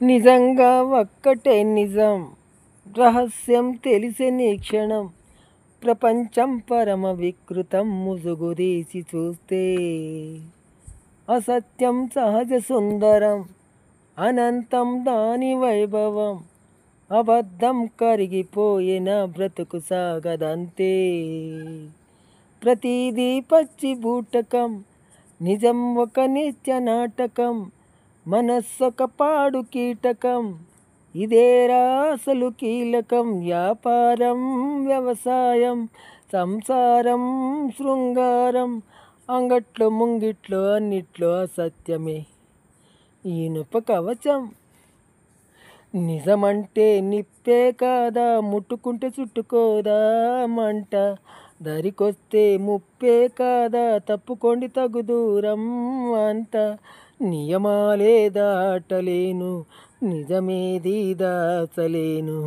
నిజంగా ఒక్కటే నిజం, రహస్యం తెలిసే నీ క్షణం. ప్రపంచం పరమ వికృతం, ముసుగుదీసి చూస్తే అసత్యం సహజ సుందరం, అనంతం దాని వైభవం. అబద్ధం కరిగిపోయిన బ్రతుకు సాగదంతే. ప్రతిదీ పచ్చి బూటకం, నిజం ఒక నిత్య నాటకం. మనస్సొక పాడు కీటకం, ఇదేరా అసలు కీలకం. వ్యాపారం, వ్యవసాయం, సంసారం, శృంగారం, అంగట్లో ముంగిట్లో అన్నిట్లో అసత్యమే ఇనుప కవచం. నిజమంటే నిప్పే కాదా, ముట్టుకుంటే చుట్టుకోదా మంట. దరికొస్తే ముప్పే కాదా, తప్పుకోండి తగు దూరం అంత. నియమాలే దాటలేను, నిజమేది దాచలేను.